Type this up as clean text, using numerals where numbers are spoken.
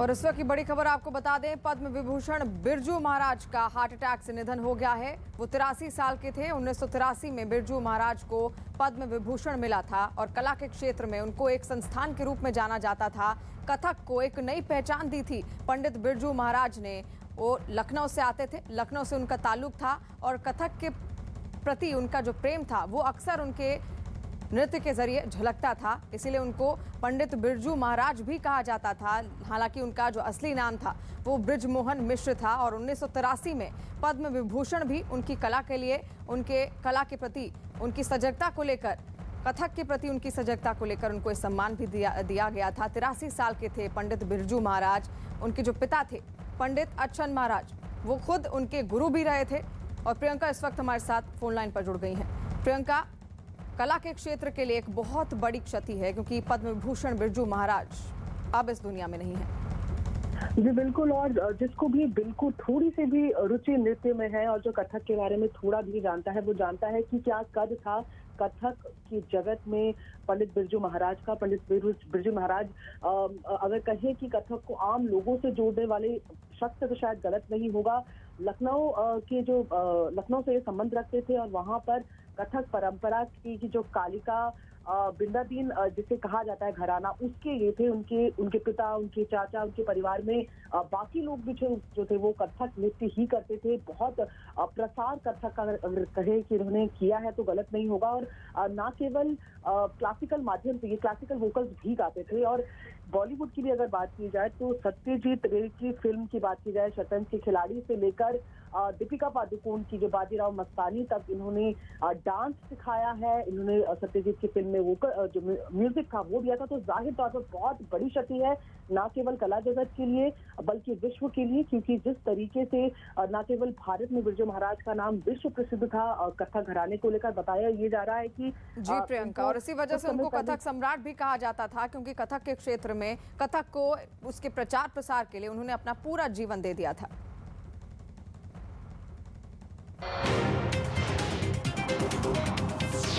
और इस वक्त की बड़ी खबर आपको बता दें, पद्म विभूषण बिरजू महाराज का हार्ट अटैक से निधन हो गया है। वो 83 साल के थे। 1983 में बिरजू महाराज को पद्म विभूषण मिला था और कला के क्षेत्र में उनको एक संस्थान के रूप में जाना जाता था। कथक को एक नई पहचान दी थी पंडित बिरजू महाराज ने। वो लखनऊ से आते थे, लखनऊ से उनका ताल्लुक था और कथक के प्रति उनका जो प्रेम था वो अक्सर उनके नृत्य के जरिए झलकता था। इसीलिए उनको पंडित बिरजू महाराज भी कहा जाता था। हालांकि उनका जो असली नाम था वो बृजमोहन मिश्र था और 1983 में पद्म विभूषण भी उनकी कला के लिए, उनके कला के प्रति उनकी सजगता को लेकर, कथक के प्रति उनकी सजगता को लेकर उनको सम्मान भी दिया गया था। 83 साल के थे पंडित बिरजू महाराज। उनके जो पिता थे पंडित अच्छन महाराज, वो खुद उनके गुरु भी रहे थे। और प्रियंका इस वक्त हमारे साथ फोन लाइन पर जुड़ गई हैं। प्रियंका, कला के क्षेत्र के लिए एक बहुत बड़ी क्षति है क्योंकि पद्म विभूषण बिरजू महाराज अब इस दुनिया में नहीं है। जी बिल्कुल, और जिसको भी बिल्कुल थोड़ी सी भी रुचि नृत्य में है और जो कथक के बारे में थोड़ा भी जानता है, वो जानता है कि क्या कद था कथक की जगत में पंडित बिरजू महाराज का। पंडित बिरजू महाराज अगर कहें कि कथक को आम लोगों से जोड़ने वाले शख्स तो शायद गलत नहीं होगा। लखनऊ के जो लखनऊ से ये संबंध रखते थे और वहां पर कथक परंपरा की जो कालिका बिंदादीन जिसे कहा जाता है घराना, उसके ये थे। उनके पिता, उनके चाचा, उनके परिवार में बाकी लोग भी जो थे वो कथक नृत्य ही करते थे। बहुत प्रसार कथक का अगर कहे कि उन्होंने किया है तो गलत नहीं होगा। और ना केवल क्लासिकल माध्यम से, ये क्लासिकल वोकल्स भी गाते थे। और बॉलीवुड की भी अगर बात की जाए तो सत्यजीत रे की फिल्म की बात की जाए, शतरंज के खिलाड़ी से लेकर दीपिका पादुकोण की जो बाजीराव मस्तानी तक इन्होंने डांस सिखाया है। इन्होंने सत्यजीत की फिल्म में वोकल जो म्यूजिक था वो दिया था। तो जाहिर तौर पर बहुत बड़ी क्षति है, ना केवल कला जगत के लिए बल्कि विश्व के लिए, क्योंकि जिस तरीके से ना केवल भारत में बिरजू महाराज का नाम विश्व प्रसिद्ध था कथक घराने को लेकर बताया ये जा रहा है कि जी प्रियंका, और इसी वजह से उनको कथक सम्राट भी कहा जाता था क्योंकि कथक के क्षेत्र में कथक को उसके प्रचार प्रसार के लिए उन्होंने अपना पूरा जीवन दे दिया था।